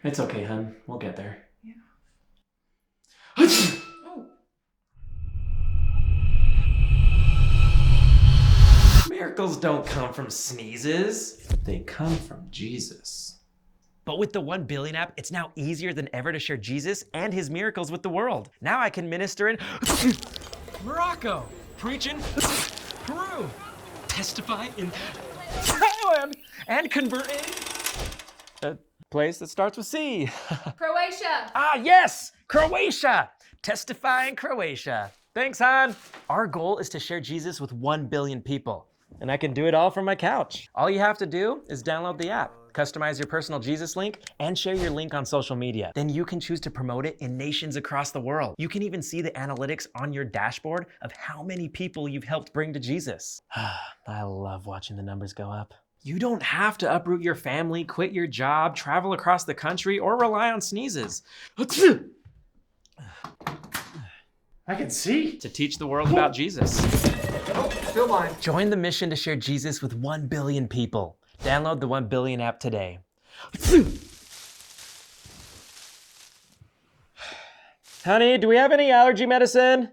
It's okay, hun. We'll get there. Yeah. Oh. Miracles don't come from sneezes. They come from Jesus. But with the 1 Billion app, it's now easier than ever to share Jesus and his miracles with the world. Now I can minister in Morocco, preach in Peru, testify in Thailand, and convert in a place that starts with C. Croatia. Ah, yes, Croatia. Testify in Croatia. Thanks, Han. Our goal is to share Jesus with 1 billion people. And I can do it all from my couch. All you have to do is download the app, customize your personal Jesus link, and share your link on social media. Then you can choose to promote it in nations across the world. You can even see the analytics on your dashboard of how many people you've helped bring to Jesus. I love watching the numbers go up. You don't have to uproot your family, quit your job, travel across the country, or rely on sneezes. I can see. To teach the world about Jesus. Oh, still blind. Join the mission to share Jesus with 1 billion people. Download the 1 Billion app today. Honey, do we have any allergy medicine?